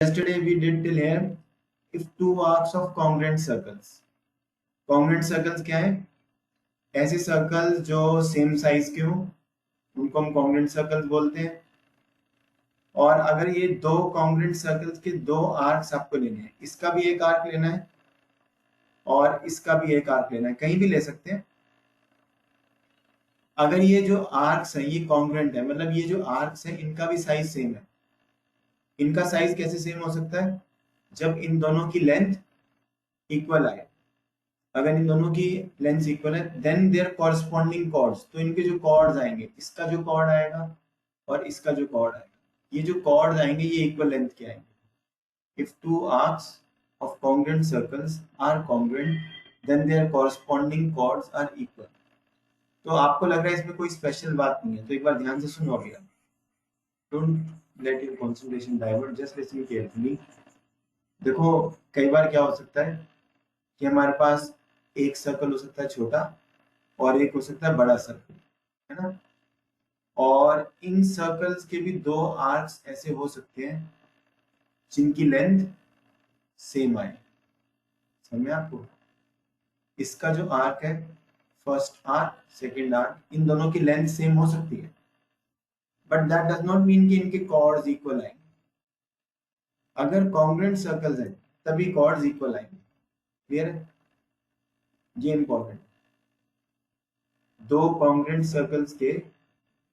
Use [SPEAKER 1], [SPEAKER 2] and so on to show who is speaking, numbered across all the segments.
[SPEAKER 1] Yesterday we did till here if two arcs of congruent circles. Congruent circles क्या है? ऐसे circles जो same size के हो उनको हम कॉन्ग्रुएंट सर्कल्स बोलते हैं। और अगर ये दो कॉन्ग्रुएंट सर्कल्स के दो आर्क्स आपको लेने हैं, इसका भी एक आर्क लेना है और इसका भी एक आर्क लेना है, कहीं भी ले सकते हैं। अगर ये जो आर्क्स है ये कॉन्ग्रुएंट है, मतलब ये जो आर्क्स है इनका भी साइज सेम है। इनका साइज कैसे सेम हो सकता है? जब इन दोनों की लेंथ इक्वल आए। अगर इन दोनों की लेंथ इक्वल है देन देयर कॉरस्पॉन्डिंग कॉर्ड्स, तो इनके जो कॉर्ड्स आएंगे, इसका जो कॉर्ड आएगा और इसका जो कॉर्ड आएगा, ये जो कॉर्ड्स आएंगे ये इक्वल लेंथ के आएंगे। If two arcs of congruent circles are congruent then their corresponding chords are equal। तो आपको लग रहा है इसमें कोई स्पेशल बात नहीं है, तो एक बार ध्यान से सुनो अभी। Don't let your concentration divert, just listen carefully. देखो कई बार क्या हो सकता है कि हमारे पास एक सर्कल हो सकता है छोटा और एक हो सकता है बड़ा सर्कल, है ना। और इन सर्कल्स के भी दो आर्क्स ऐसे हो सकते हैं जिनकी लेंथ सेम आए। समझ में आपको? इसका जो आर्क है, फर्स्ट आर्क सेकंड आर्क, इन दोनों की लेंथ सेम हो सकती है, but that does not mean कि इनके कॉर्ड्स इक्वल आएंगे। अगर कॉन्ग्रुएंट सर्कल्स हैं तभी कॉर्ड्स इक्वल आएंगे। क्लियर है? ये इंपॉर्टेंट। दो कॉन्ग्रुएंट सर्कल्स के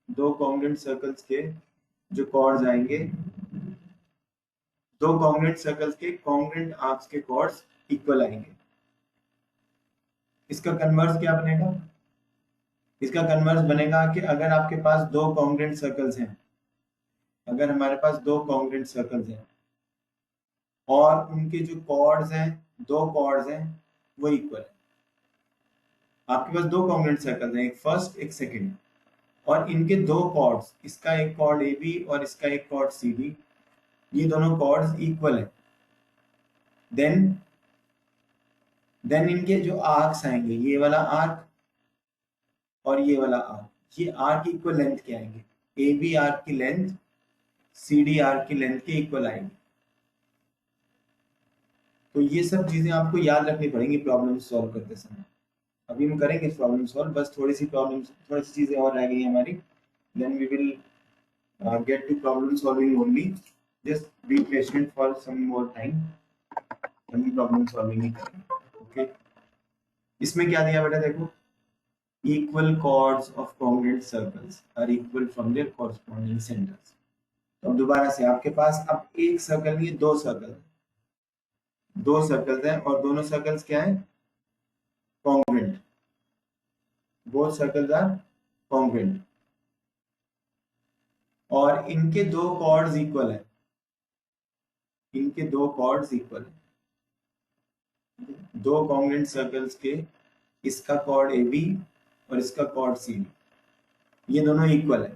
[SPEAKER 1] जो कॉर्ड्स आएंगे, दो कॉन्ग्रुएंट सर्कल्स के कॉन्ग्रुएंट आर्क्स के कॉर्ड्स इक्वल आएंगे। इसका कन्वर्स क्या बनेगा? इसका कन्वर्स बनेगा कि अगर आपके पास दो कॉन्ग्रुएंट सर्कल्स हैं, अगर हमारे पास दो कॉन्ग्रुएंट सर्कल्स हैं और उनके जो कॉर्ड्स हैं, दो कॉर्ड्स हैं, वो इक्वल है। आपके पास दो कॉन्ग्रुएंट सर्कल्स हैं, एक फर्स्ट एक सेकंड, और इनके दो कॉर्ड्स, इसका एक कॉर्ड ए बी और इसका एक कॉर्ड सी डी, ये दोनों कॉर्ड्स इक्वल है। देन इनके जो आर्क्स आएंगे, ये वाला आर्क और ये वाला आर्क, ये आर्क इक्वल लेंथ के आएंगे। ए बी आर्क की लेंथ सी डी आर्क की लेंथ के इक्वल आएंगे। तो ये सब चीजें आपको याद रखनी पड़ेंगी प्रॉब्लम सॉल्व करते समय। अभी हम करेंगे प्रॉब्लम सॉल्व, बस थोड़ी सी चीजें और रह गई हमारी, then we will get to problem solving only। just be patient for some more time, हम प्रॉब्लम सॉल्विंग ही करेंगे। ओके, इसमें क्या दिया बेटा? देखो, equal chords of congruent circles are equal from their corresponding centers। तो अब दोबारा से आपके पास अब एक सर्कल नहीं, दो सर्कल्स हैं और दोनों सर्कल्स क्या है? Congruent. Both circles are congruent और इनके दो कॉर्ड्स इक्वल है। इनके दो कॉर्ड्स इक्वल है। दो कॉन्ग्रुएंट सर्कल्स के, इसका कॉर्ड ए बी और इसका कॉर्ड सी डी, ये दोनों इक्वल है।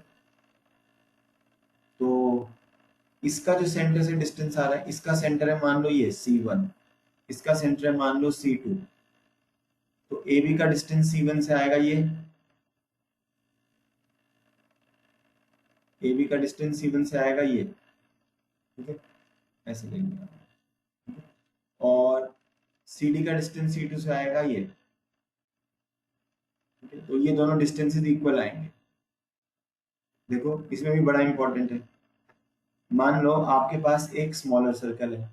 [SPEAKER 1] तो इसका जो सेंटर से डिस्टेंस आ रहा है, इसका सेंटर है मान लो ये C1, इसका सेंटर है मान लो C2, तो ए बी का डिस्टेंस C1 से आएगा ये, ए बी का डिस्टेंस C1 से आएगा ये, ठीक है, ऐसे लेंगे। और सी डी का डिस्टेंस C2 से आएगा ये, ठीक है। तो ये दोनों डिस्टेंसेस इक्वल आएंगे। देखो इसमें भी बड़ा इंपॉर्टेंट है, मान लो आपके पास एक स्मॉलर सर्कल है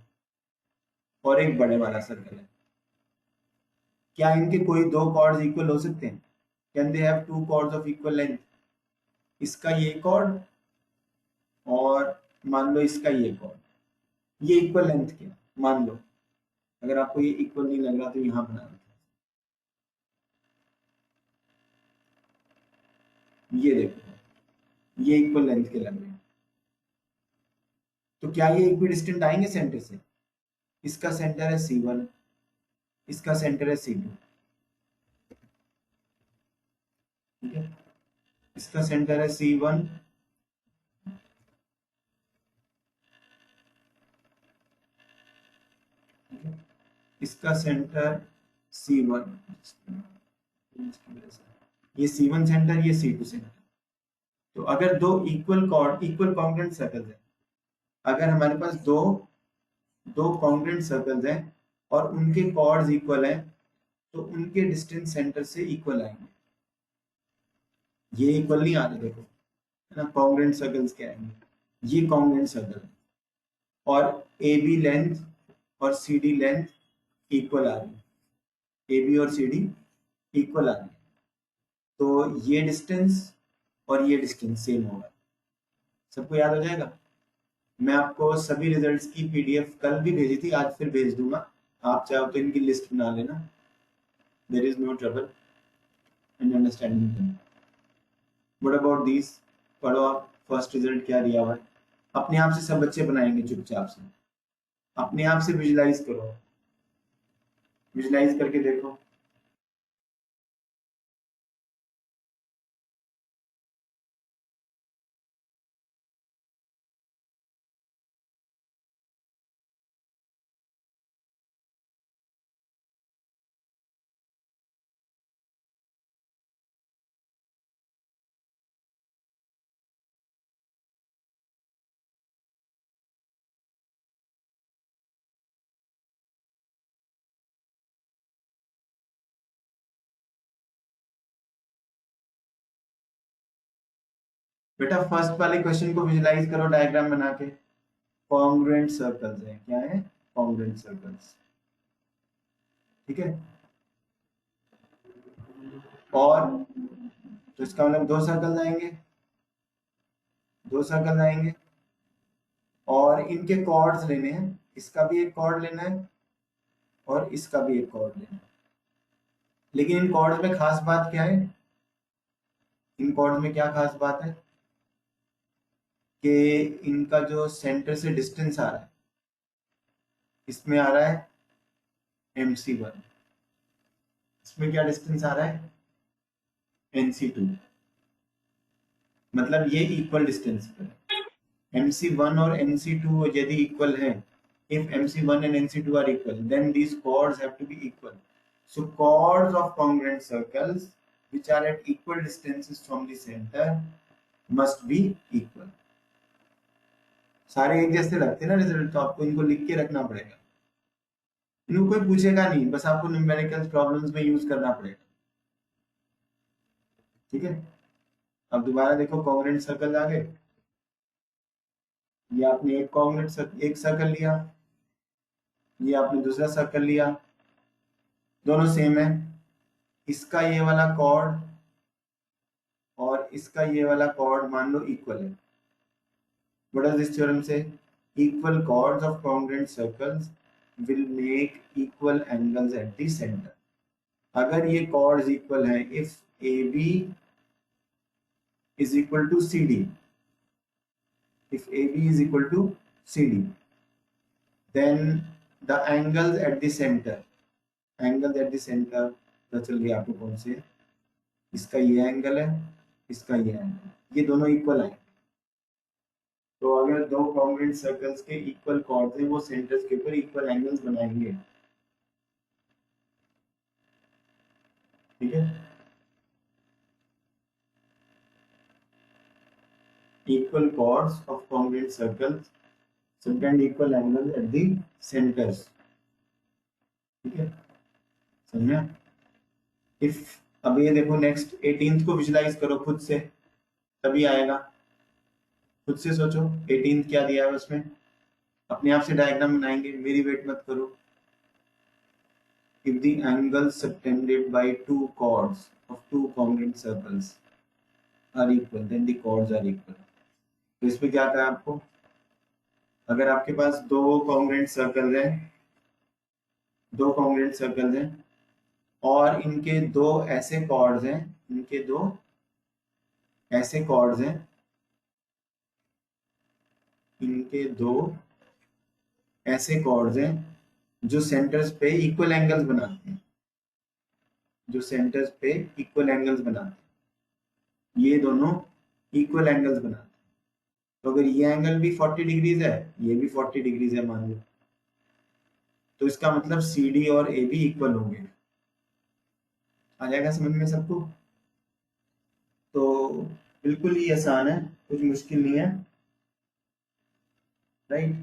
[SPEAKER 1] और एक बड़े वाला सर्कल है, क्या इनके कोई दो कॉर्ड्स इक्वल हो सकते हैं? Can they have two chords of equal length? इसका ये कॉर्ड और मान लो इसका ये कॉर्ड, ये इक्वल लेंथ के, मान लो। अगर आपको ये इक्वल नहीं लग रहा तो यहां बना लो, ये देखो ये इक्वल लेंथ के लग रहे हैं। तो क्या ये इक्विडिस्टेंट आएंगे सेंटर से? इसका सेंटर है C1, इसका सेंटर है C2, ठीक है। इसका सेंटर है C1, इसका सेंटर C1, ये C1 सेंटर, ये C2 सेंटर। तो अगर दो इक्वल कॉन्ग्रुएंट सर्कल्स है, अगर हमारे पास दो दो कॉन्ग्रेंट सर्कल्स हैं और उनके कॉर्ड्स इक्वल हैं, तो उनके डिस्टेंस सेंटर से इक्वल आएंगे। ये इक्वल नहीं आ रहे, देखो है ना, कॉन्ग्रेंट सर्कल्स क्या आएंगे, ये कॉन्ग्रेंट सर्कल है और ए बी लेंथ और सी डी लेंथ इक्वल आ रही है, ए बी और सी डी इक्वल आ रही है, तो ये डिस्टेंस और ये डिस्टेंस सेम होगा। सबको याद हो जाएगा। मैं आपको सभी रिजल्ट्स की पीडीएफ कल भी भेजी थी, आज फिर भेज दूंगा, आप चाहो तो इनकी लिस्ट बना लेना, there is no trouble in understanding them. What about this, पढ़ो आप फर्स्ट रिजल्ट क्या दिया हुआ है। अपने आप से सब बच्चे बनाएंगे चुपचाप से, अपने आप से विजुलाइज करो, विजुलाइज करके देखो। बेटा फर्स्ट वाले क्वेश्चन को विजुलाइज करो डायग्राम बना के। कॉन्ग्रुएंट सर्कल्स है, क्या है, कॉन्ग्रुएंट सर्कल्स, ठीक है। और तो इसका मतलब दो सर्कल आएंगे, दो सर्कल आएंगे और इनके कॉर्ड्स लेने हैं, इसका भी एक कॉर्ड लेना है और इसका भी एक कॉर्ड लेना है। लेकिन इन कॉर्ड्स में खास बात क्या है, इन कॉर्ड्स में क्या खास बात है कि इनका जो सेंटर से डिस्टेंस आ रहा है, इसमें आ रहा है MC1, इसमें क्या डिस्टेंस आ रहा है NC2, मतलब ये इक्वल डिस्टेंस पर है। MC1 और NC2 यदि इक्वल है, if MC1 and NC2 are equal, then these chords have to be equal. So chords of congruent circles which are at equal distances from the center must be equal. सारे एक जैसे लगते हैं ना result, तो आपको इनको लिख के रखना पड़ेगा, इनको कोई पूछेगा नहीं, बस आपको न्यूमेरिकल प्रॉब्लम्स में यूज करना पड़ेगा, ठीक है। अब दोबारा देखो कॉन्ग्रुएंट सर्कल आ गए, ये आपने एक कॉन्ग्रुएंट एक सर्कल लिया, ये आपने दूसरा सर्कल लिया, दोनों सेम है, इसका ये वाला कॉर्ड और इसका ये वाला कॉर्ड मान लो इक्वल है। What does this theorem say, equal chords of congruent circles will make equal angles at the centre. अगर ये कॉर्ड्स इक्वल हैं, if AB is equal to CD, if AB is equal to CD, then the angles at the center, angles at the center पता चल गया आपको कौन से, इसका ये एंगल है, इसका ये एंगल, ये दोनों इक्वल है। तो अगर दो कॉन्ग्रुएंट सर्कल्स के इक्वल कॉर्ड्स हैं, वो सेंटर्स के ऊपर इक्वल एंगल्स बनाएंगे, ठीक है। Equal chords of congruent circles subtend equal angles at the centers, ठीक है, समझा। इफ अब ये देखो नेक्स्ट 18th को विजुलाइज करो खुद से, तभी आएगा, खुद से सोचो 18th क्या दिया है उसमें, अपने आप से डायग्राम बनाएंगे, मेरी वेट मत करो। If the angles subtended by two chords of two congruent circles are equal, then the chords are equal. तो इसमें क्या कहा आपको, अगर आपके पास दो कॉन्ग्रुएंट सर्कल हैं, दो कॉन्ग्रुएंट सर्कल हैं और इनके दो ऐसे कॉर्ड्स हैं, इनके दो ऐसे कॉर्ड्स हैं, इनके दो ऐसे कॉर्ड्स हैं जो सेंटर्स पे इक्वल एंगल्स बनाते हैं, जो सेंटर्स पे इक्वल एंगल्स बनाते हैं, ये दोनों इक्वल एंगल्स बनाते हैं। तो अगर ये एंगल भी 40 डिग्रीज है, ये भी 40 डिग्रीज है मान लो, तो इसका मतलब CD और AB इक्वल होंगे। आ जाएगा समझ में सबको। तो बिल्कुल ही आसान है, कुछ मुश्किल नहीं है, right.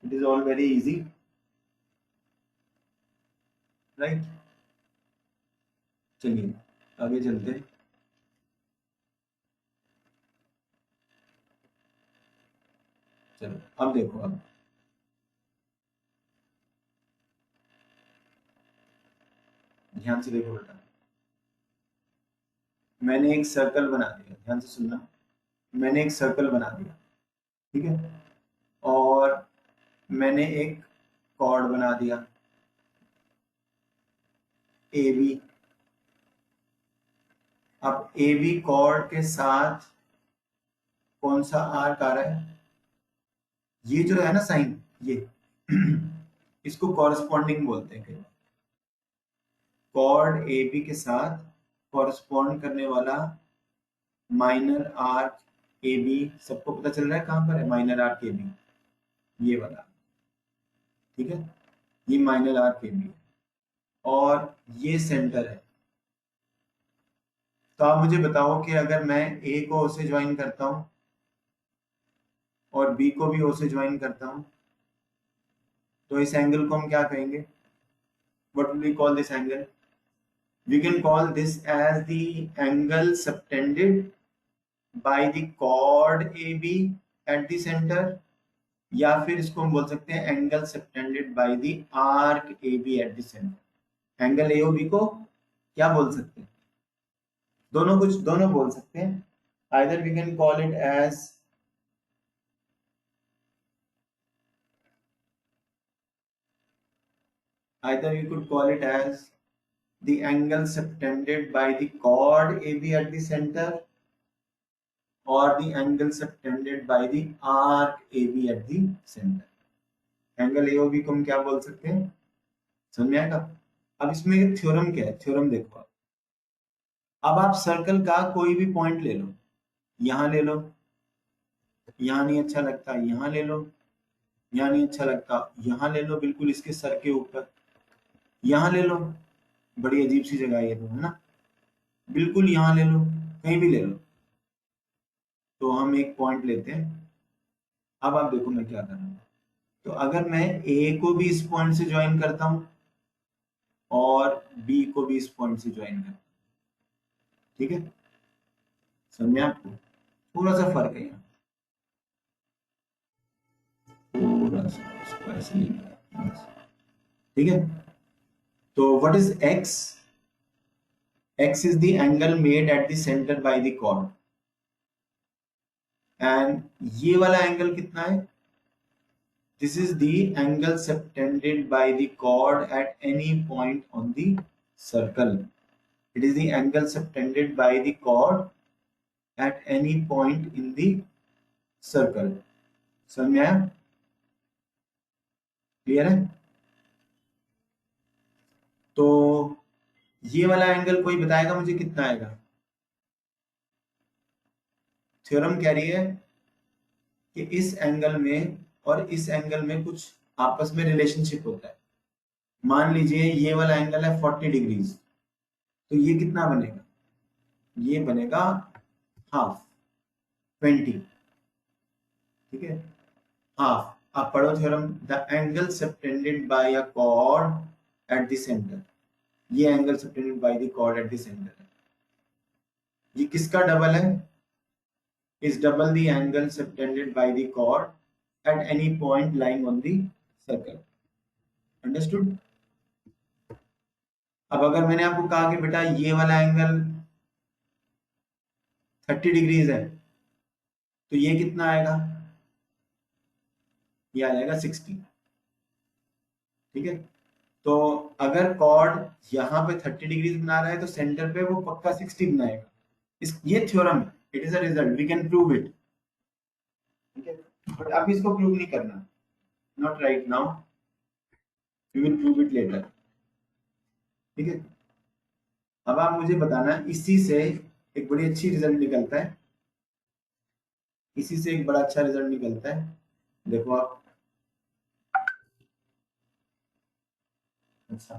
[SPEAKER 1] It is all very easy, right. चलिए आगे चलते हैं। चलो अब देखो, अब ध्यान से देखो बेटा, मैंने एक सर्कल बना दिया, ध्यान से सुनना, मैंने एक सर्कल बना दिया, ठीक है, और मैंने एक कॉर्ड बना दिया ए बी। अब ए बी कॉर्ड के साथ कौन सा आर्क आ रहा है, ये जो है ना साइन, ये इसको कॉरस्पॉन्डिंग बोलते हैं कई बार। कॉर्ड ए बी के साथ कॉरस्पॉन्ड करने वाला माइनर आर्क ए बी, सबको पता चल रहा है कहां पर है माइनर आर्क ए बी, ये वाला, ठीक है, ये माइनर आर्क ए बी और ये सेंटर है। तो आप मुझे बताओ कि अगर मैं ए को ओ से ज्वाइन करता हूं और बी को भी ओ से ज्वाइन करता हूं, तो इस एंगल को हम क्या कहेंगे, what will we call this angle, we can call this as the angle subtended by the chord AB at the center, या फिर इसको हम बोल सकते हैं angle subtended by the arc AB eight the centre. Angle AOB को क्या बोल सकते हैं, दोनों, कुछ दोनों बोल सकते हैं। Either we can call it as either you could call it as the angle subtended by the chord AB at the center or the angle subtended by the arc AB at the center। Angle AOB को हम क्या बोल सकते हैं, समझ में आएगा। अब इसमें थ्योरम क्या है, थ्योरम देखो, अब आप सर्कल का कोई भी पॉइंट ले लो, यहां ले लो, यहां नहीं अच्छा लगता यहां ले लो, यहां नहीं अच्छा लगता यहां ले लो, बिल्कुल इसके सर के ऊपर यहां ले लो, बड़ी अजीब सी जगह है ये तो, है ना, बिल्कुल यहां ले लो, कहीं भी ले लो। तो हम एक पॉइंट लेते हैं। अब आप देखो मैं क्या कर रहा हूँ, तो अगर मैं ए को भी इस पॉइंट से ज्वाइन करता हूं और बी को भी इस पॉइंट से ज्वाइन करता हूं, ठीक है, समझे आपको, थोड़ा सा फर्क है यहाँ, थोड़ा सा इसको ऐसे नहीं, ठीक है। तो what is X, X is the angle made at the centre by the chord, and ये वाला एंगल कितना है, this is the angle subtended by the chord at any point on the circle, it is the angle subtended by the chord at any point in the circle। समझ में आया, clear है। तो ये वाला एंगल कोई बताएगा मुझे कितना आएगा, थ्योरम कह रही है कि इस एंगल में और इस एंगल में कुछ आपस में रिलेशनशिप होता है। मान लीजिए ये वाला एंगल है 40 डिग्रीज, तो ये कितना बनेगा, ये बनेगा हाफ 20, ठीक है, हाफ। आप पढ़ो theorem, the angle subtended by a chord at the centre, ये angle subtended by the chord at the centre है, ये किसका डबल है, is double the angle subtended by the chord at any point lying on the circle, understood. अब अगर मैंने आपको कहा कि बेटा ये वाला एंगल 30 डिग्रीज है, तो ये कितना आएगा, ये आ जाएगा 60, ठीक है। तो अगर कॉर्ड यहाँ पे 30 डिग्रीज बना रहा है तो सेंटर पे वो पक्का 60 बनाएगा, इस ये थ्योरम है, it is a result, we can prove it, ठीक है, बट अभी इसको प्रूव नहीं करना, not right now, we will prove it later, ठीक है। अब आप मुझे बताना, इसी से एक बड़ी अच्छी रिजल्ट निकलता है, इसी से एक बड़ा अच्छा रिजल्ट निकलता है, देखो आप, अच्छा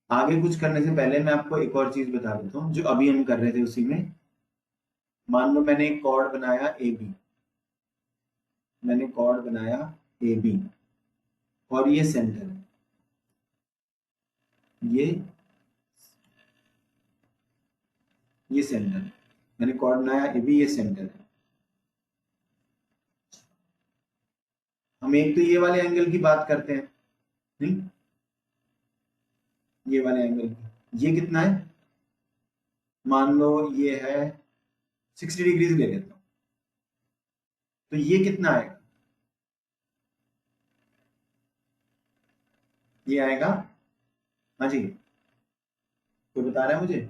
[SPEAKER 1] आगे कुछ करने से पहले मैं आपको एक और चीज बता देता हूँ जो अभी हम कर रहे थे उसी में। मान लो मैंने एक कॉर्ड बनाया ए बी, मैंने कॉर्ड बनाया ए बी और ये सेंटर है, ये सेंटर है, मैंने कॉर्ड बनाया ए बी, ये सेंटर है। हम एक तो ये वाले एंगल की बात करते हैं, नहीं ये वाले एंगल की, ये कितना है, मान लो ये है 60 डिग्री ले लेता हूं, तो ये कितना आएगा, ये आएगा, हाँ जी कोई बता रहा है मुझे,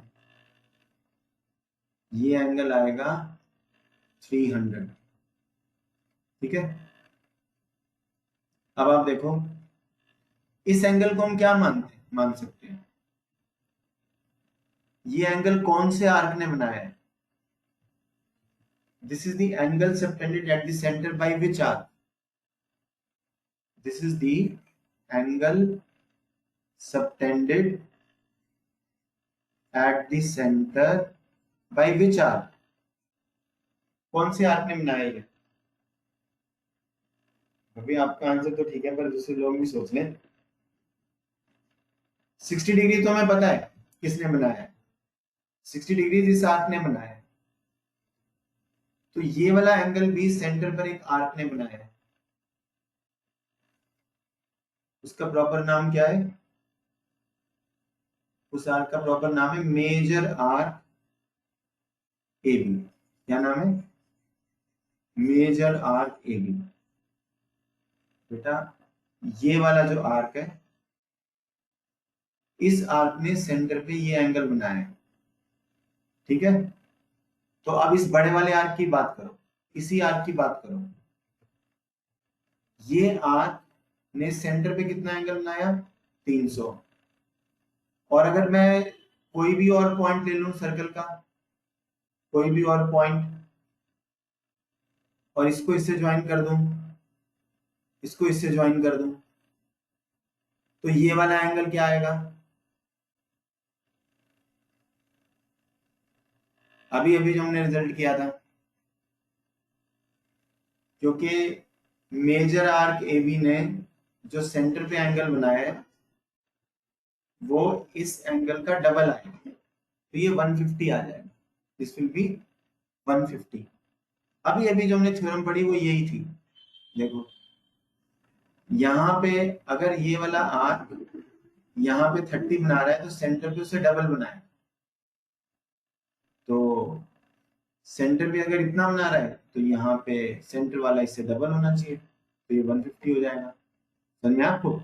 [SPEAKER 1] ये एंगल आएगा 300, ठीक है। अब आप देखो इस एंगल को हम क्या मान सकते हैं, ये एंगल कौन से आर्क ने बनाया है, this is the angle subtended at the centre by which arc, this is the angle subtended at the centre by which arc, कौन से आर्क ने बनाया है। अभी आपका आंसर तो ठीक है पर दूसरे लोग भी सोच लें, 60 डिग्री तो हमें पता है किसने बनाया है, 60 डिग्री जिस आर्क ने बनाया है, तो ये वाला एंगल भी सेंटर पर एक आर्क ने बनाया है, उसका प्रॉपर नाम क्या है, उस आर्क का प्रॉपर नाम है मेजर आर्क ए बी, क्या नाम है, मेजर आर्क ए बी। बेटा ये वाला जो आर्क है, इस आर्क ने सेंटर पे ये एंगल बनाया है, ठीक है। तो अब इस बड़े वाले आर्क की बात करो, इसी आर्क की बात करो, ये आर्क ने सेंटर पे कितना एंगल बनाया, 300, और अगर मैं कोई भी और पॉइंट ले लूं सर्कल का, कोई भी और पॉइंट, और इसको इससे ज्वाइन कर दूं, इसको इससे ज्वाइन कर दूं, तो ये वाला एंगल क्या आएगा, अभी अभी जो हमने रिजल्ट किया था, क्योंकि मेजर आर्क ए बी ने जो सेंटर पे एंगल बनाया है वो इस एंगल का डबल आएगा, तो ये 150 आ जाएगा, दिस विल बी 150। अभी अभी जो हमने थ्योरम पढ़ी वो यही थी, देखो यहाँ पे अगर ये वाला आर्क यहाँ पे 30 बना रहा है तो सेंटर पे उसे डबल बनाए, तो सेंटर पे अगर इतना बना रहा है तो यहाँ पे सेंटर वाला इससे डबल होना चाहिए, तो ये 150 हो जाएगा, समझ में आपको।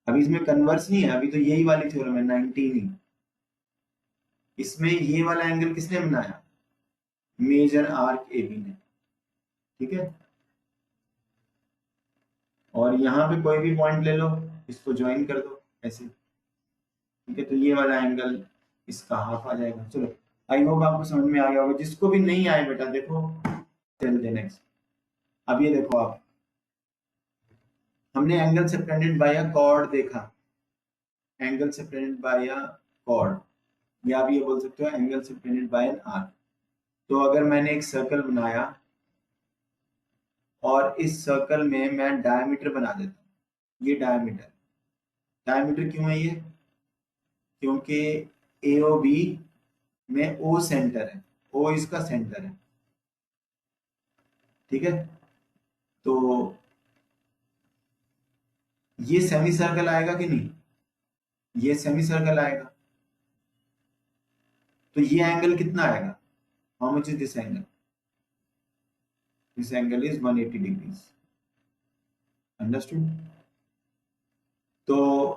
[SPEAKER 1] अभी इसमें कन्वर्स नहीं है, अभी तो यही वाली थ्योरम है 19 ही, इसमें ये वाला एंगल किसने बनाया, मेजर आर्क ए बी ने, ठीक है। और यहाँ पे कोई भी पॉइंट ले लो, इसको ज्वाइन कर दो ऐसे, ठीक है, तो ये वाला एंगल इसका हाफ आ जाएगा। चलो आई होप आपको समझ में आ गया होगा, जिसको भी नहीं आए बेटा देखो चलते नेक्स्ट। अब ये देखो आप, हमने angle separated by a chord देखा, angle separated by a chord, या आप ये बोल सकते हो angle separated by an arc. तो अगर मैंने एक सर्कल बनाया और इस सर्कल में मैं डायमीटर बना देता हूँ, ये डायमीटर, डायमीटर क्यों है ये, क्योंकि ए ओ बी में ओ सेंटर है, ओ इसका सेंटर है, ठीक है। तो ये सेमी सर्कल आएगा कि नहीं, ये सेमी सर्कल आएगा, तो ये एंगल कितना आएगा, how much is this angle, this angle is 180 degrees, understood. तो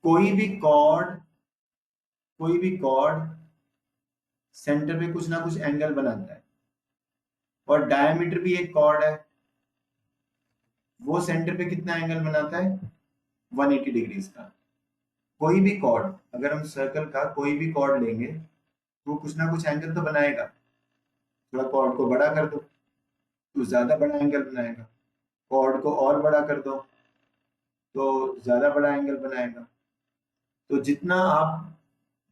[SPEAKER 1] कोई भी कॉर्ड, कोई भी कॉर्ड सेंटर पे कुछ ना कुछ एंगल बनाता है, और डायमीटर भी एक कॉर्ड है, वो सेंटर पे कितना एंगल बनाता है, 180 डिग्रीज का। कोई भी कॉर्ड, अगर हम सर्कल का कोई भी कॉर्ड लेंगे वो कुछ ना कुछ एंगल तो बनाएगा, थोड़ा कॉर्ड को बड़ा कर दो तो ज्यादा बड़ा एंगल बनाएगा, कॉर्ड को और बड़ा कर दो तो ज्यादा बड़ा एंगल बनाएगा, तो जितना आप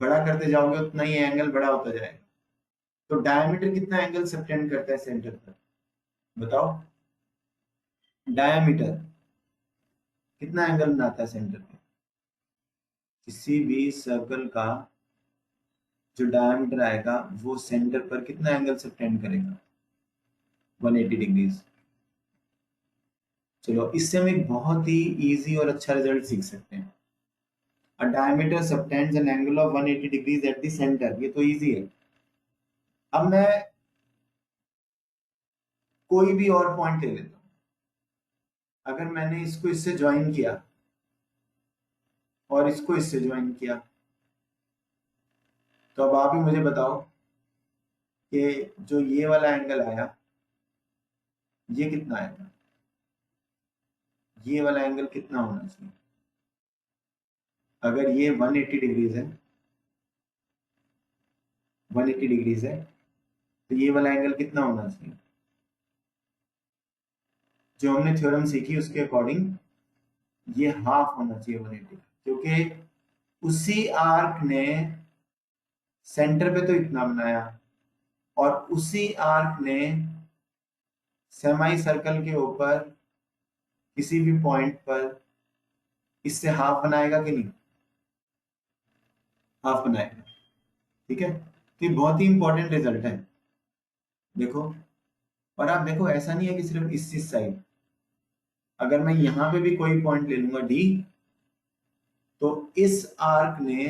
[SPEAKER 1] बड़ा करते जाओगे उतना ही एंगल बड़ा होता जाएगा। तो डायमीटर कितना एंगल सबटेंड करता है सेंटर पर, बताओ। डायामीटर कितना एंगल बनाता है सेंटर पे? किसी भी सर्कल का जो डायामीटर आएगा वो सेंटर पर कितना एंगल सबटेंड करेगा? 180 डिग्रीज। चलो इससे हम एक बहुत ही इजी और अच्छा रिजल्ट सीख सकते हैं। A diameter subtends an angle of 180 degrees at the center। ये तो इजी है। अब मैं कोई भी और पॉइंट ले लेता हूं। अगर मैंने इसको इससे ज्वाइन किया और इसको इससे ज्वाइन किया, तो अब आप ही मुझे बताओ कि जो ये वाला एंगल आया ये कितना आएगा? ये वाला एंगल कितना होना चाहिए? अगर ये 180 डिग्रीज है, 180 डिग्रीज है, तो ये वाला एंगल कितना होना चाहिए? जो हमने थ्योरम सीखी उसके अकॉर्डिंग ये हाफ होना चाहिए 180, क्योंकि उसी आर्क ने सेंटर पे तो इतना बनाया और उसी आर्क ने सेमी सर्कल के ऊपर किसी भी पॉइंट पर इससे हाफ बनाएगा कि नहीं? हाफ बनाएगा। ठीक है, तो ये बहुत ही इंपॉर्टेंट रिजल्ट है। देखो, और आप देखो ऐसा नहीं है कि सिर्फ इस साइड, अगर मैं यहां पे भी कोई पॉइंट ले लूंगा डी, तो इस आर्क ने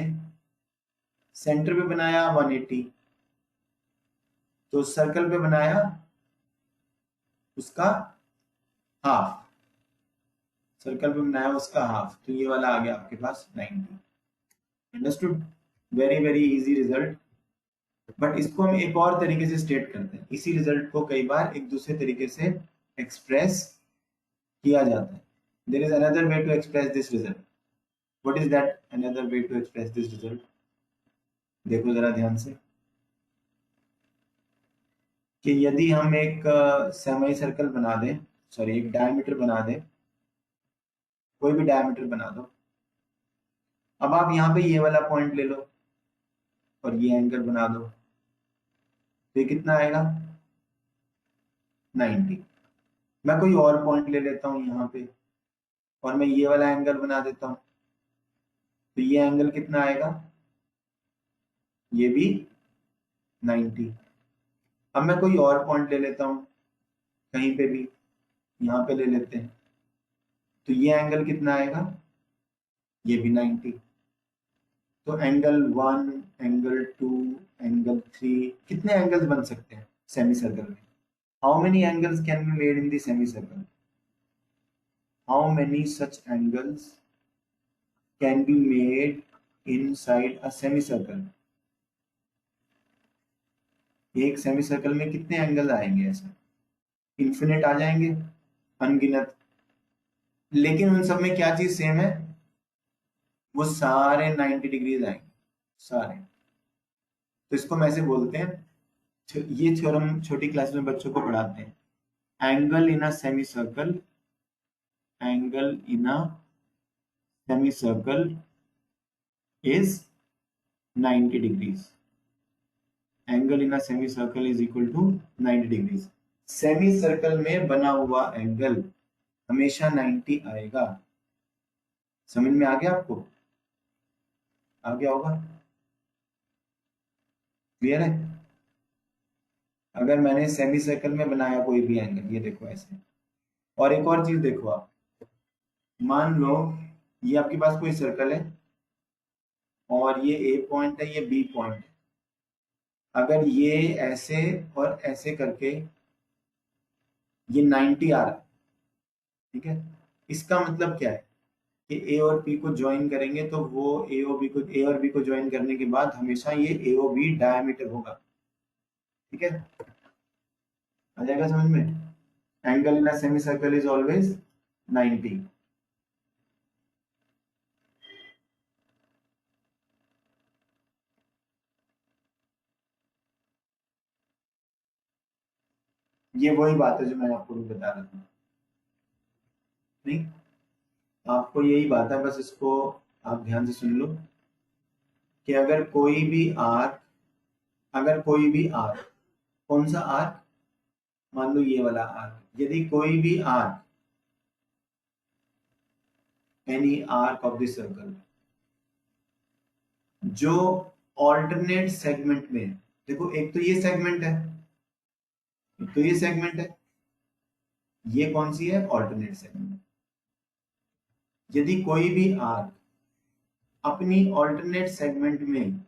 [SPEAKER 1] सेंटर पे बनाया 180, तो सर्कल पे बनाया उसका हाफ, सर्कल पे बनाया उसका हाफ, तो ये वाला आ गया आपके पास 90। Understood? Very very easy result. But इसको हम एक और तरीके से स्टेट करते हैं। इसी रिजल्ट को कई बार एक दूसरे तरीके से एक्सप्रेस किया जाता है। There is another way to express this result. What is that another way to express this result? देखो जरा ध्यान से, कि यदि हम एक सेमी सर्कल बना दें, सॉरी एक डायमीटर बना दें, कोई भी डायमीटर बना दो। अब आप यहाँ पे ये वाला पॉइंट ले लो और ये एंगल बना दो, तो ये कितना आएगा? 90। मैं कोई और पॉइंट ले लेता हूँ यहाँ पे और मैं ये वाला एंगल बना देता हूँ, तो ये एंगल कितना आएगा? ये भी 90। अब मैं कोई और पॉइंट ले लेता हूँ कहीं पे भी, यहाँ पे ले लेते हैं, तो ये एंगल कितना आएगा? ये भी 90। तो एंगल 1, एंगल 2, एंगल 3, कितने एंगल्स बन सकते हैं सेमी सर्कल में? How many angles can be made in the semi circle? How many such angles can be made inside a semi circle? एक सेमी सर्कल में कितने एंगल आएंगे? ऐसा इन्फिनिट आ जाएंगे, अनगिनत। लेकिन उन सब में क्या चीज सेम है? वो सारे 90 डिग्रीज आएंगे, सारे। तो इसको हम ऐसे बोलते हैं, ये थ्योरम छोटी क्लास में बच्चों को पढ़ाते हैं। Angle in a semicircle, angle in a semicircle is 90 degrees. Angle in a semicircle is equal to 90 degrees. Semicircle में बना हुआ एंगल हमेशा 90 आएगा। समझ में आ गया आपको? आ गया होगा? क्लियर है? अगर मैंने सेमी सर्कल में बनाया कोई भी एंगल, ये देखो ऐसे। और एक और चीज देखो आप, मान लो ये आपके पास कोई सर्कल है और ये ए पॉइंट है, ये बी पॉइंट है। अगर ये ऐसे और ऐसे करके ये 90 आ रहा है, ठीक है, इसका मतलब क्या है कि ए और बी को ज्वाइन करेंगे तो वो ए और बी को ज्वाइन करने के बाद हमेशा ये ए ओ बी डायमीटर होगा। ठीक है, आ जाएगा समझ में? Angle in a semicircle is always 90। ये वही बात है जो मैं आपको भी बता रहा था। नहीं, आपको यही बात है, बस इसको आप ध्यान से सुन लो कि अगर कोई भी आर्क, अगर कोई भी आर्क, कौन सा आर्क? मान लो ये वाला आर्क, यदि कोई भी arc any arc of the circle जो ऑल्टरनेट सेगमेंट में, देखो एक तो ये सेगमेंट है, एक तो ये सेगमेंट है, ये कौन सी है? Alternate segment. यदि कोई भी आर्क अपनी ऑल्टरनेट सेगमेंट में,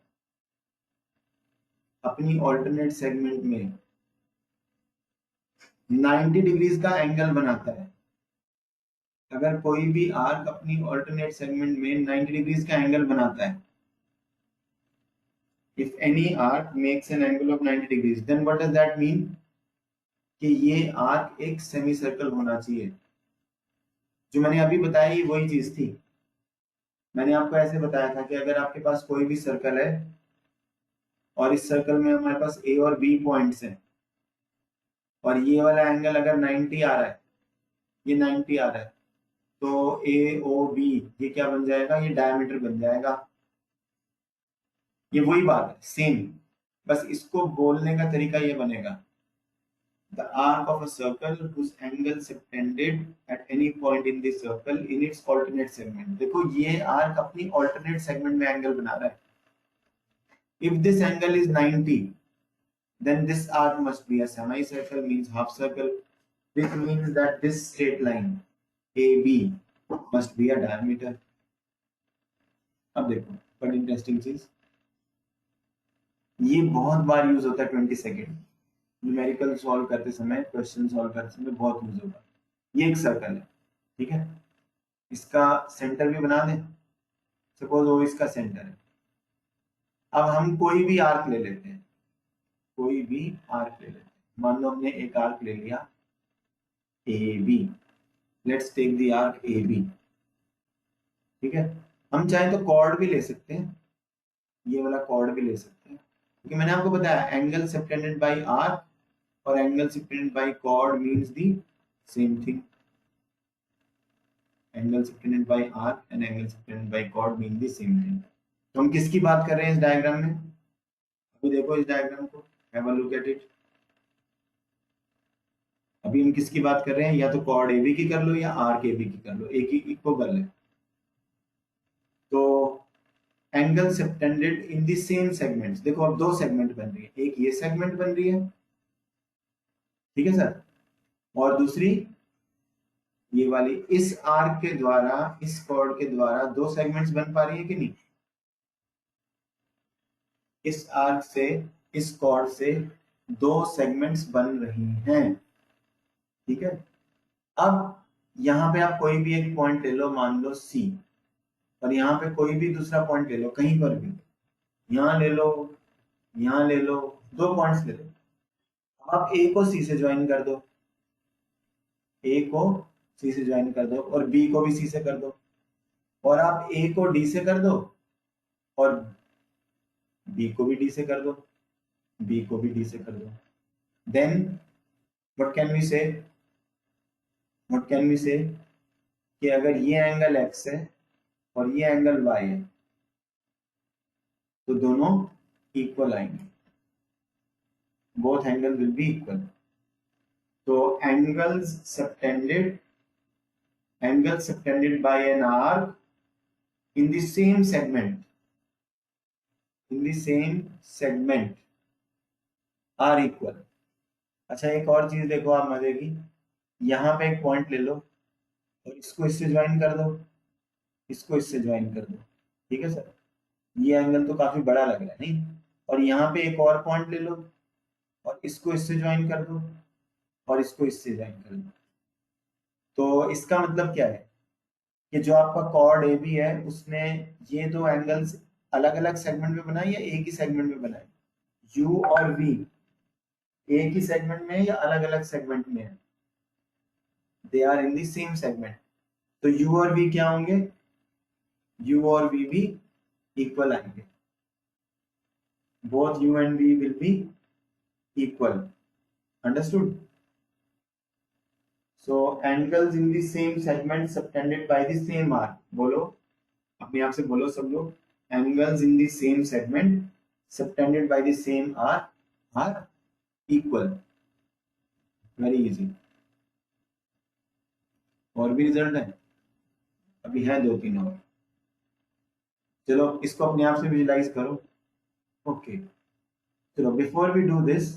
[SPEAKER 1] अपनी ऑल्टरनेट सेगमेंट में 90 डिग्रीज का एंगल बनाता है, अगर कोई भी आर्क अपनी ऑल्टरनेट सेगमेंट में 90 डिग्रीज का एंगल बनाता है, if any arc makes an angle of 90 degrees, then what does that mean? कि ये आर्क एक सेमी सर्कल होना चाहिए। जो मैंने अभी बताया ये वही चीज थी। मैंने आपको ऐसे बताया था कि अगर आपके पास कोई भी सर्कल है और इस सर्कल में हमारे पास ए और बी पॉइंट्स हैं और ये वाला एंगल अगर 90 आ रहा है, ये 90 आ रहा है, तो ए ओ बी ये क्या बन जाएगा? ये डायमीटर बन जाएगा। ये वही बात है, सेम, बस इसको बोलने का तरीका ये बनेगा, the arc of a circle whose angle subtended at any point in the circle in its alternate segment। देखो ये आर्क अपनी alternate segment में एंगल बना रहा है। If this angle is 90, then this arc must be a semicircle, means half circle, which means that this straight line AB must be a diameter। अब देखो बड़ी इंटरेस्टिंग चीज, ये बहुत बार यूज होता है 20 सेकेंड न्यूमेरिकल सॉल्व करते समय, क्वेश्चन सॉल्व करते समय बहुत यूज होगा। ये एक सर्कल है, ठीक है, इसका सेंटर भी बना दें, सपोज वो इसका सेंटर है। अब हम कोई भी आर्क ले लेते हैं, कोई भी आर्क ले लेते हैं, मान लो हमने एक आर्क ले लिया A B, let's take the arc A B, ठीक है। हम चाहे तो कॉर्ड भी ले सकते हैं, ये वाला कॉर्ड भी ले सकते हैं, क्योंकि मैंने आपको बताया एंगल सबटेंडेड बाय आर्क और angle subtended by chord means the same thing. Angle subtended by arc and angle subtended by chord mean the same thing. तो हम किसकी बात कर रहे हैं इस डायग्राम में? अभी देखो इस डायग्राम को, have a look at it. अभी हम किसकी बात कर रहे हैं? या तो कॉर्ड ए बी की कर लो या आर्क ए बी की कर लो, एक ही इक्को कर ले। तो angle subtended in the same segments, देखो अब दो सेगमेंट बन रही है, एक ये सेगमेंट बन रही है, ठीक है सर, और दूसरी ये वाली। इस आर्क के द्वारा, इस कॉर्ड के द्वारा दो सेगमेंट्स बन पा रही है कि नहीं? इस आर्क से, इस कॉर्ड से दो सेगमेंट्स बन रही हैं, ठीक है। अब यहां पे आप कोई भी एक पॉइंट ले लो, मान लो सी, और यहाँ पे कोई भी दूसरा पॉइंट ले लो, कहीं पर भी, यहाँ ले लो, यहाँ ले लो, दो पॉइंट्स ले लो। आप ए को सी से ज्वाइन कर दो, ए को सी से ज्वाइन कर दो, और बी को भी सी से कर दो, और आप ए को डी से कर दो और बी को भी डी से कर दो, बी को भी डी से कर दो। देन व्हाट कैन वी से, व्हाट कैन वी से कि अगर ये एंगल एक्स है और ये एंगल वाई है तो दोनों इक्वल आएंगे, both angle will be equal. तो angles subtended by an arc in the same segment, in the same segment are equal। अच्छा एक और चीज देखो आप मजे की, यहाँ पे एक पॉइंट ले लो और इसको इससे ज्वाइन कर दो, इसको इससे ज्वाइन कर दो, ठीक है सर। ये एंगल तो काफी बड़ा लग रहा है नहीं? और यहाँ पे एक और पॉइंट ले लो और इसको इससे ज्वाइन कर दो और इसको इससे ज्वाइन कर दो। तो इसका मतलब क्या है कि जो आपका कॉर्ड ए बी है उसने ये दो एंगल्स अलग अलग सेगमेंट में बनाए या एक ही सेगमेंट में बनाए? यू और वी एक ही सेगमेंट में या अलग अलग सेगमेंट में है? They are in the same segment. तो यू और वी क्या होंगे? यू और वी भी इक्वल आएंगे, both U and V will be equal. Understood? So angles in the same segment subtended by the same arc, बोलो अपने आप से बोलो सब लोग, angles in the same segment subtended by the same arc are equal। very easy। और भी result है? अभी है 2-3 और। चलो इसको अपने आप से विजुलाइज करो। ओके, चलो बिफोर वी डू दिस,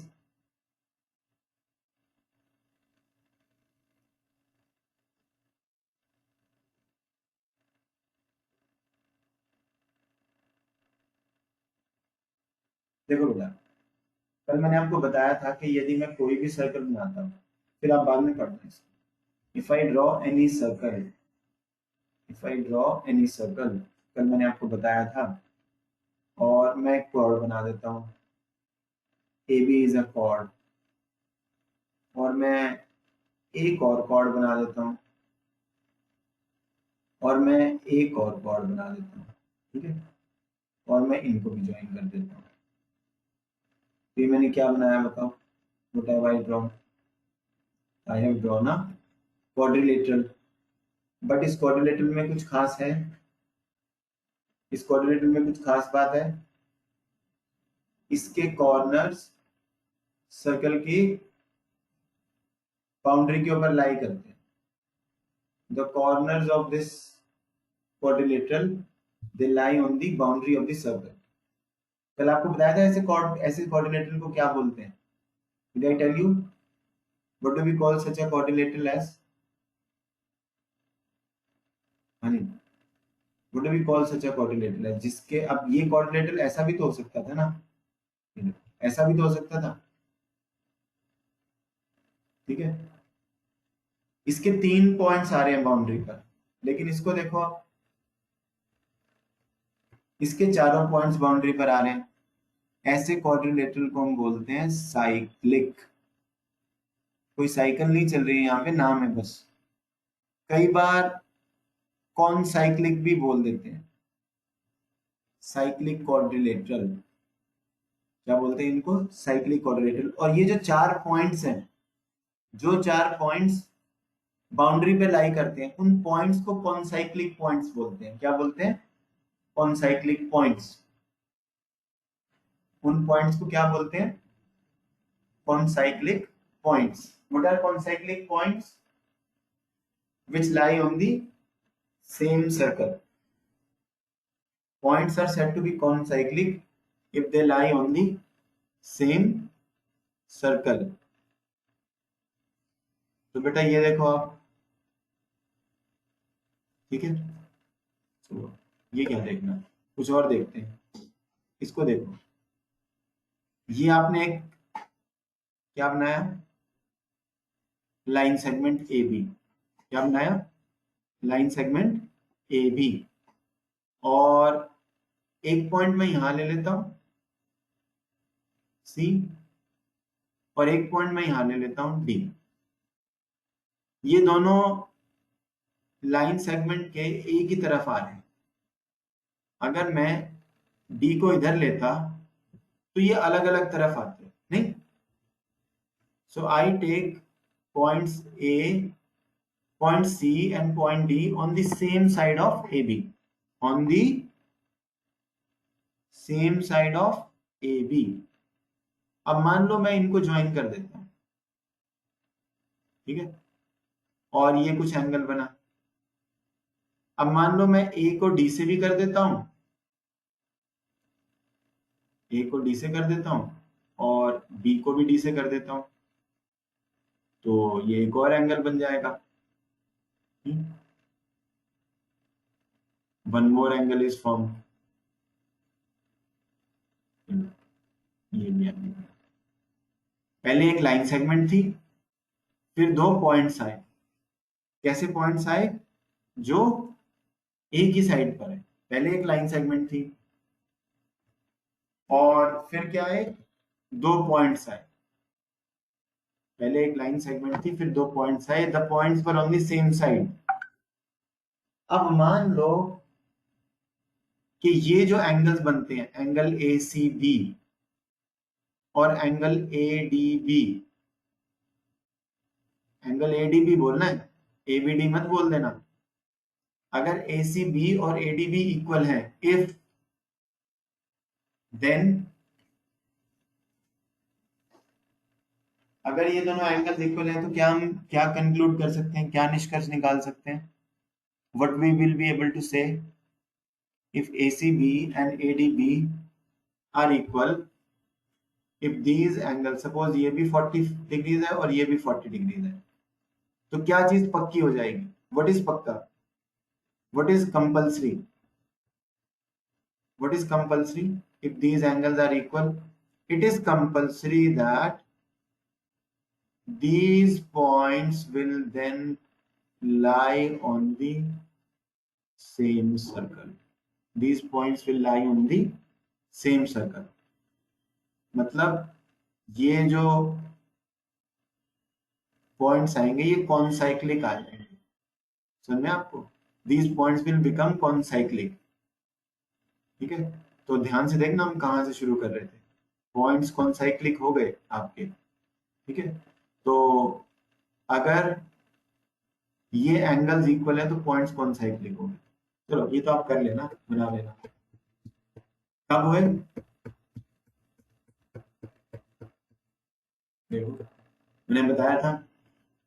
[SPEAKER 1] देखो बेटा, कल मैंने आपको बताया था कि यदि मैं कोई भी सर्कल बनाता हूँ, फिर आप बाद में पढ़ना इसको। If I draw any circle, if I draw any circle, कल मैंने आपको बताया था, और मैं एक कॉर्ड बना देता हूँ, A B is a chord, और मैं एक और कॉर्ड बना देता हूँ, और मैं एक और कॉर्ड बना देता हूँ, ठीक है, और मैं इनको भी ज्वाइन कर देता हूँ। तो ये मैंने क्या बनाया बताओ, what have I draw, I have drawn a quadrilateral. But इस क्वाड्रिलेटरल में कुछ खास है, इस क्वाड्रिलेटरल में कुछ खास बात है, इसके कॉर्नर्स सर्कल की बाउंड्री के ऊपर लाई करते हैं। The corners of this quadrilateral they lie on the boundary of the circle. कल आपको बताया था ऐसे क्वाड्रिलेटरल को क्या बोलते हैं? Did I tell you what do we call such a quadrilateral edge? हाँ जी, what do we call such a quadrilateral edge, जिसके, अब ये क्वाड्रिलेटरल ऐसा भी तो हो सकता था ना, ऐसा भी तो हो सकता था, ठीक है, इसके 3 पॉइंट्स आ रहे हैं बाउंड्री पर, लेकिन इसको देखो आप, इसके चारों पॉइंट्स बाउंड्री पर आ रहे हैं। ऐसे क्वाड्रिलेटरल को हम बोलते हैं साइक्लिक। कोई साइकिल नहीं चल रही है यहाँ पे, नाम है बस। कई बार कौन साइक्लिक भी बोल देते हैं, साइक्लिक क्वाड्रिलेटरल, क्या बोलते हैं इनको? Cyclic quadrilateral. और ये जो 4 पॉइंट्स हैं, जो 4 पॉइंट्स बाउंड्री पे लाई करते हैं, उन पॉइंट्स को कॉनसाइक्लिक पॉइंट्स बोलते हैं। क्या बोलते हैं? कॉनसाइक्लिक पॉइंट्स। उन पॉइंट्स को क्या बोलते हैं? concyclic points. What are concyclic points? Which lie on the same circle. Points are said to be concyclic if they lie on the same circle. तो बेटा ये देखो आप, ठीक है, तो ये क्या देखना, कुछ और देखते हैं। इसको देखो, ये आपने एक क्या बनाया, लाइन सेगमेंट ए बी। क्या बनाया? Line segment A B. और एक पॉइंट मैं यहां ले लेता हूं सी, और एक पॉइंट मैं यहां ले लेता हूं डी। ये दोनों लाइन सेगमेंट के ए की तरफ आ रहे हैं। अगर मैं डी को इधर लेता तो ये अलग अलग तरफ आते, नहीं? So I take points A, point C and point D on the same side of A B, on the same side of A B. अब मान लो मैं इनको ज्वाइन कर देता हूं, ठीक है, और ये कुछ एंगल बना। अब मान लो मैं ए को डी से भी कर देता हूं, ए को डी से कर देता हूं, और बी को भी डी से कर देता हूं, तो ये एक और एंगल बन जाएगा। One more angle is form. ये भी एंगल, पहले एक लाइन सेगमेंट थी, फिर 2 पॉइंट्स आए। कैसे पॉइंट्स आए? जो ए की साइड पर है। पहले एक लाइन सेगमेंट थी, और फिर क्या है, 2 पॉइंट्स आए। पहले एक लाइन सेगमेंट थी, फिर 2 पॉइंट्स आए, the points were on the same side. अब मान लो कि ये जो एंगल्स बनते हैं, एंगल ए सी बी और angle A D B, angle A D B बोलना है, ए बी डी मत बोल देना। अगर ए सी बी और ए डी बी इक्वल है, इफ देन, अगर ये दोनों एंगल्स इक्वल हैं तो क्या हम क्या कंक्लूड कर सकते हैं, क्या निष्कर्ष निकाल सकते हैं? what we will be able to say, if ACB and ADB are equal, if these angles, suppose ये भी 40 डिग्रीज है और ये भी 40 डिग्रीज है, तो क्या चीज पक्की हो जाएगी? व्हाट इज पक्का? What is compulsory? What is compulsory? if these angles are equal, it is compulsory that these points will then lie on the same circle. These points will lie on the same circle. मतलब ये जो points आएंगे ये concyclic आ जाएंगे, समझ में आपको? These points will become concyclic. ठीक है, तो ध्यान से देखना हम कहां से शुरू कर रहे थे, पॉइंट्स कॉन्साइक्लिक हो गए आपके, ठीक है? तो अगर ये एंगल्स इक्वल है तो पॉइंट्स कॉन्साइक्लिक हो गए। चलो ये तो आप कर लेना, बना लेना। कब हुए? देखो मैंने बताया था,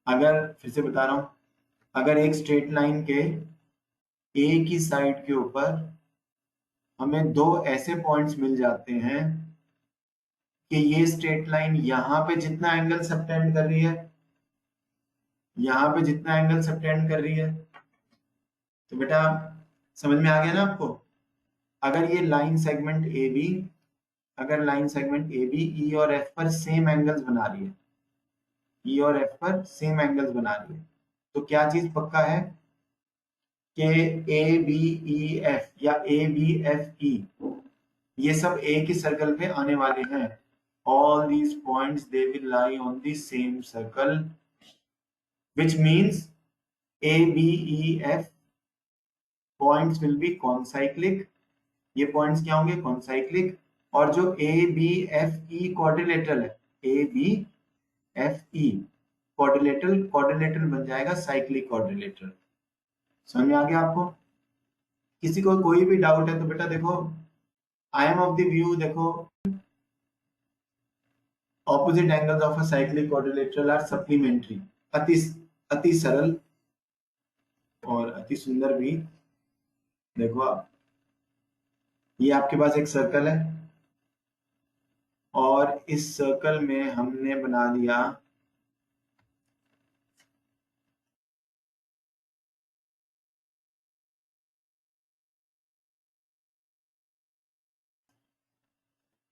[SPEAKER 1] अगर फिर से बता रहा हूं, अगर एक स्ट्रेट लाइन के एक ही साइड के ऊपर हमें दो ऐसे पॉइंट्स मिल जाते हैं कि ये स्ट्रेट लाइन यहाँ पे जितना एंगल सबटेंड कर रही है, यहाँ पे जितना एंगल सबटेंड कर रही है, तो बेटा समझ में आ गया ना आपको? अगर ये लाइन सेगमेंट ए बी, अगर line segment A B E और एफ पर सेम एंगल्स बना रही है, ई और एफ पर सेम एंगल्स बना रही है, तो क्या चीज पक्का है कि ए बी ई एफ या ए बी एफ ई ये सब एक ही सर्कल पे आने वाले हैं। All these points they will lie on the same circle, which means A, B, E, F points will be concyclic. ये points क्या होंगे? Concyclic। और जो A, B, F, E quadrilateral है, A, B, F, E quadrilateral बन जाएगा cyclic quadrilateral। समझ में आ गया आपको? किसी को कोई भी डाउट है तो बेटा देखो, I am of the view, देखो opposite angles of a cyclic quadrilateral are supplementary। अति सरल और अति सुंदर भी। देखो आप, ये आपके पास एक सर्कल है और इस सर्कल में हमने बना दिया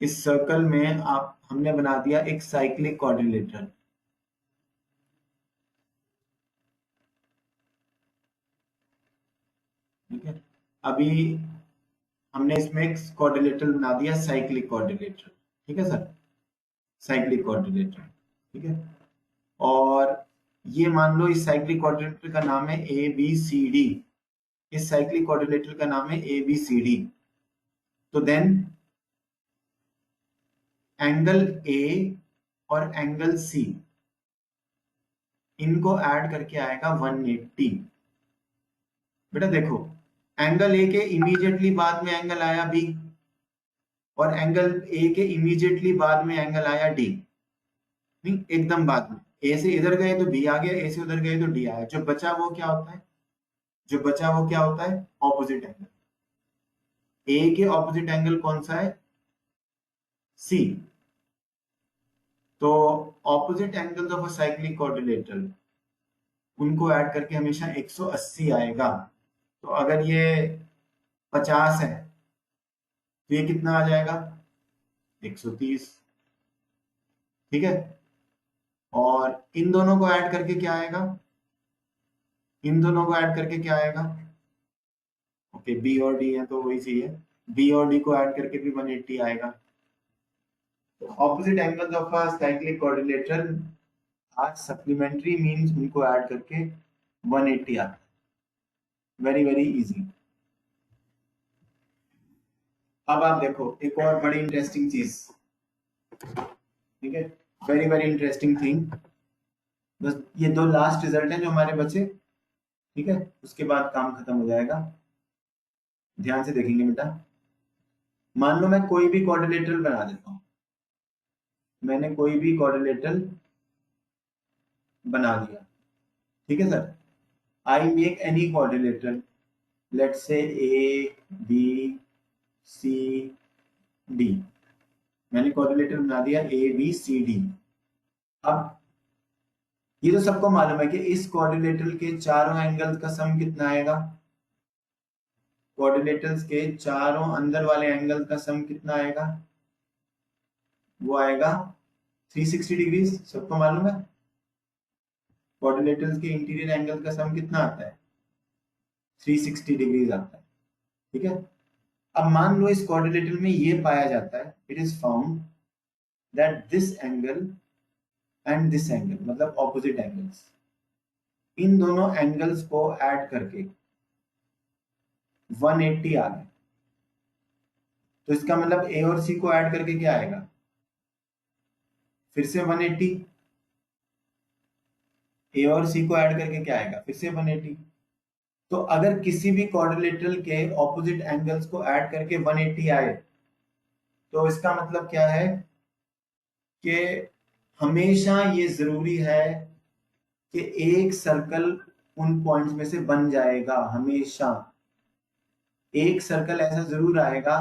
[SPEAKER 1] इस सर्कल में हमने बना दिया एक साइक्लिक क्वाड्रिलेटरल। ठीक है, अभी हमने इसमें एक क्वाड्रिलेटरल बना दिया, साइक्लिक क्वाड्रिलेटरल। ठीक है सर, साइक्लिक क्वाड्रिलेटरल। ठीक है, और ये मान लो इस साइक्लिक क्वाड्रिलेटरल का नाम है ए बी सी डी। इस साइक्लिक क्वाड्रिलेटरल का नाम है ए बी सी डी। तो देन एंगल ए और एंगल सी, इनको ऐड करके आएगा 180। बेटा देखो, एंगल ए के इमीडिएटली बाद में एंगल आया बी, और एंगल ए के इमीडिएटली बाद में एंगल आया डी। नहीं, एकदम बाद में। ए से इधर गए तो बी आ गया, ए से उधर गए तो डी आया। जो बचा वो क्या होता है? जो बचा वो क्या होता है? Opposite angle. ए के ऑपोजिट एंगल कौन सा है? सी। तो opposite angles of a cyclic quadrilateral, उनको ऐड करके हमेशा 180 आएगा। तो अगर ये 50 है तो ये कितना आ जाएगा? 130। ठीक है, और इन दोनों को ऐड करके क्या आएगा? इन दोनों को ऐड करके क्या आएगा? ओके, बी और डी है तो वही चाहिए, बी और डी को ऐड करके भी 180 आएगा। Opposite angles of a cyclic quadrilateral are supplementary, means उनको ऐड करके 180 आता है। Very very easy. अब आप देखो एक और बड़ी इंटरेस्टिंग चीज। ठीक है, वेरी वेरी इंटरेस्टिंग थिंग। बस ये दो लास्ट रिजल्ट हैं जो हमारे बचे। ठीक है, उसके बाद काम खत्म हो जाएगा। ध्यान से देखेंगे बेटा, मान लो मैं कोई भी क्वाड्रिलेटरल बना देता हूं। मैंने कोई भी क्वाड्रिलेटरल बना दिया, ठीक है sir. I make any quadrilateral, let's say A B C D, मैंने क्वाड्रिलेटरल बना दिया A B C D। अब ये तो सबको मालूम है कि इस क्वाड्रिलेटरल के चारों एंगल्स का सम कितना आएगा, क्वाड्रिलेटरल्स के चारों अंदर वाले एंगल का सम कितना आएगा, वो आएगा 360 डिग्री। सबको मालूम है क्वाड्रिलेटरल्स के इंटीरियर एंगल का सम कितना आता है, 360 डिग्री आता है। ठीक है, अब मान लो इस क्वाड्रिलेटरल में ये पाया जाता है, it is found that this angle and this angle मतलब ऑपोजिट एंगल्स, इन दोनों एंगल्स को ऐड करके 180 आ गए। तो इसका मतलब ए और सी को ऐड करके क्या आएगा, फिर से 180। ए और सी को ऐड करके क्या आएगा, फिर से 180। तो अगर किसी भी क्वाड्रिलेटरल के ऑपोजिट एंगल्स को ऐड करके 180 आए तो इसका मतलब क्या है कि हमेशा ये जरूरी है कि एक सर्कल उन पॉइंट्स में से बन जाएगा। हमेशा एक सर्कल ऐसा जरूर आएगा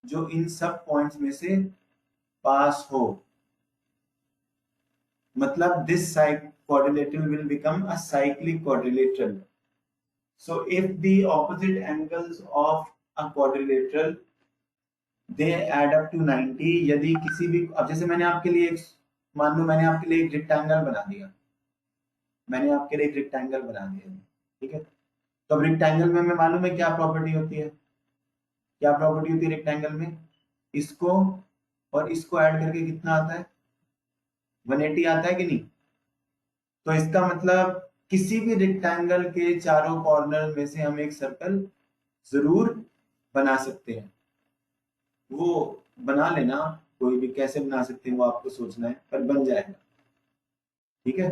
[SPEAKER 1] जो इन सब पॉइंट्स में से पास हो, मतलब this quadrilateral will become a cyclic quadrilateral. So if the opposite angles of a quadrilateral they add up to 90, यदि किसी भी, अब जैसे मैंने आपके लिए मान लो मैंने आपके लिए एक रेक्टेंगल बना दिया, मैंने आपके लिए एक रेक्टेंगल बना दिया, ठीक है। तो अब रेक्टेंगल में हमें मालूम है क्या प्रॉपर्टी होती है, क्या प्रॉपर्टी होती है रेक्टेंगल में, इसको और इसको ऐड करके कितना आता है, 180 आता है कि नहीं। तो इसका मतलब किसी भी रेक्टेंगल के चारों कॉर्नर में से हम एक सर्कल जरूर बना सकते हैं। वो बना लेना, कोई भी कैसे बना सकते हैं वो आपको सोचना है, पर बन जाएगा। ठीक है,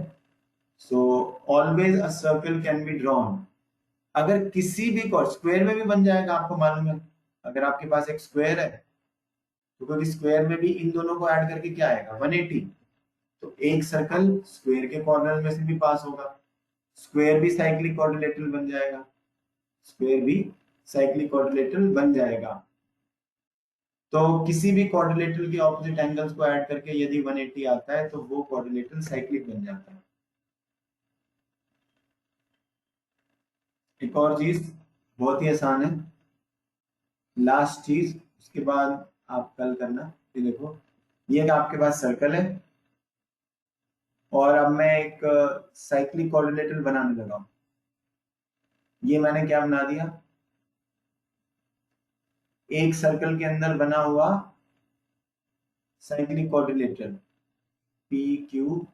[SPEAKER 1] so always a circle can be drawn. अगर किसी भी स्क्वायर में भी बन जाएगा, आपको मालूम है अगर आपके पास एक स्क्वायर है तो क्योंकि स्क्वायर में भी इन दोनों को ऐड करके क्या आएगा, 180। तो एक सर्कल स्क्वायर के कॉर्नर में से भी पास होगा, स्क्वायर भी साइक्लिक क्वाड्रिलेटरल बन जाएगा, स्क्वायर भी साइक्लिक क्वाड्रिलेटरल बन जाएगा। तो किसी भी क्वाड्रिलेटरल के ऑपोजिट एंगल्स को ऐड करके यदि 180 आता है तो वो क्वाड्रिलेटरल साइक्लिक बन जाता है। एक और चीज बहुत ही आसान है, लास्ट चीज, उसके बाद आप कल करना। ये देखो, ये आपके पास सर्कल है और अब मैं एक साइक्लिक क्वाड्रिलेटरल बनाने लगा हूं। ये मैंने क्या बना दिया, एक सर्कल के अंदर बना हुआ cyclic quadrilateral P Q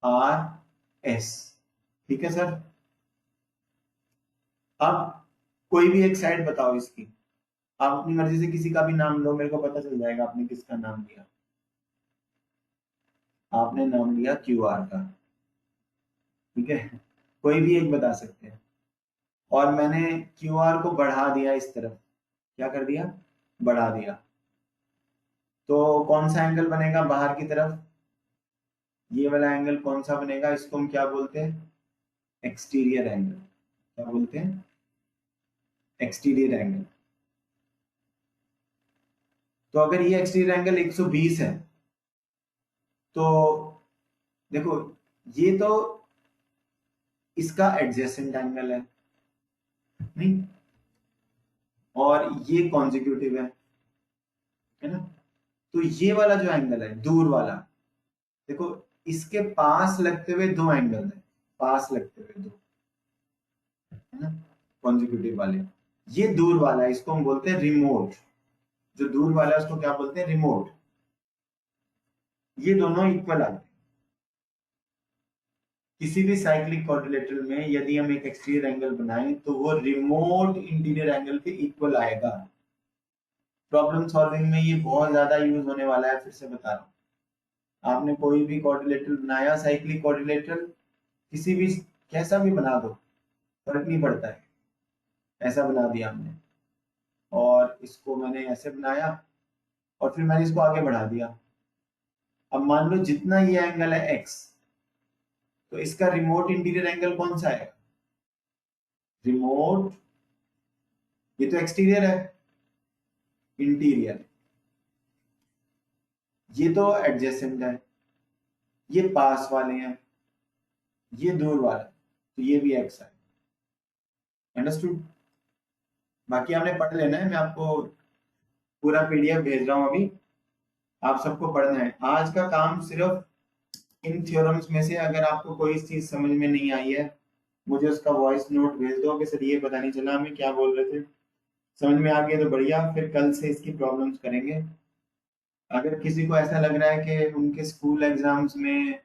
[SPEAKER 1] R S. ठीक है सर, अब कोई भी एक साइड बताओ इसकी, आप अपनी मर्जी से किसी का भी नाम लो, मेरे को पता चल जाएगा आपने किसका नाम लिया। आपने नाम लिया क्यू आर का, ठीक है, कोई भी एक बता सकते हैं। और मैंने क्यू आर को बढ़ा दिया इस तरफ, क्या कर दिया, बढ़ा दिया। तो कौन सा एंगल बनेगा बाहर की तरफ, ये वाला एंगल कौन सा बनेगा, इसको हम क्या बोलते हैं, एक्सटीरियर एंगल। क्या बोलते हैं, एक्सटीरियर एंगल। तो अगर ये एक्सटीरियर एंगल 120 है तो देखो ये तो इसका एडजेसेंट एंगल है नहीं, और ये कॉन्जिक्यूटिव है ना। तो ये वाला जो एंगल है दूर वाला, देखो इसके पास लगते हुए दो एंगल है, पास लगते हुए दो, है ना, कॉन्जिक्यूटिव वाले। ये दूर वाला है, इसको हम बोलते हैं रिमोट। जो दूर वाला है उसको क्या बोलते हैं, रिमोट। ये दोनों इक्वल आते हैं। किसी भी साइक्लिक क्वाड्रिलेटरल में यदि हम एक एक्सटीरियर एंगल बनाएं तो वो रिमोट इंटीरियर एंगल के इक्वल आएगा। प्रॉब्लम सॉल्विंग में ये बहुत ज्यादा यूज होने वाला है, फिर से बता रहा हूँ। आपने कोई भी क्वाड्रिलेटरल बनाया, साइक्लिक क्वाड्रिलेटरल, किसी भी कैसा भी बना दो फर्क नहीं पड़ता है, ऐसा बना दिया हमने और इसको मैंने ऐसे बनाया और फिर मैंने इसको आगे बढ़ा दिया। अब मान लो जितना ये एंगल है एक्स, तो इसका रिमोट इंटीरियर एंगल कौन सा है? रिमोट, ये तो एक्सटीरियर है, इंटीरियर ये तो एडजेसेंट है, ये पास वाले हैं, ये दूर वाले, तो ये भी एक्स है। अंडरस्टूड? बाकी आपने पढ़ लेना है, मैं आपको पूरा पीडीएफ भेज रहा हूँ अभी, आप सबको पढ़ना है। आज का काम सिर्फ इन थ्योरम्स में से अगर आपको कोई चीज समझ में नहीं आई है, मुझे उसका वॉइस नोट भेज दो कि सर ये पता नहीं चला हमें क्या बोल रहे थे, समझ में आ गया तो बढ़िया, फिर कल से इसकी प्रॉब्लम्स करेंगे। अगर किसी को ऐसा लग रहा है कि उनके स्कूल एग्जाम्स में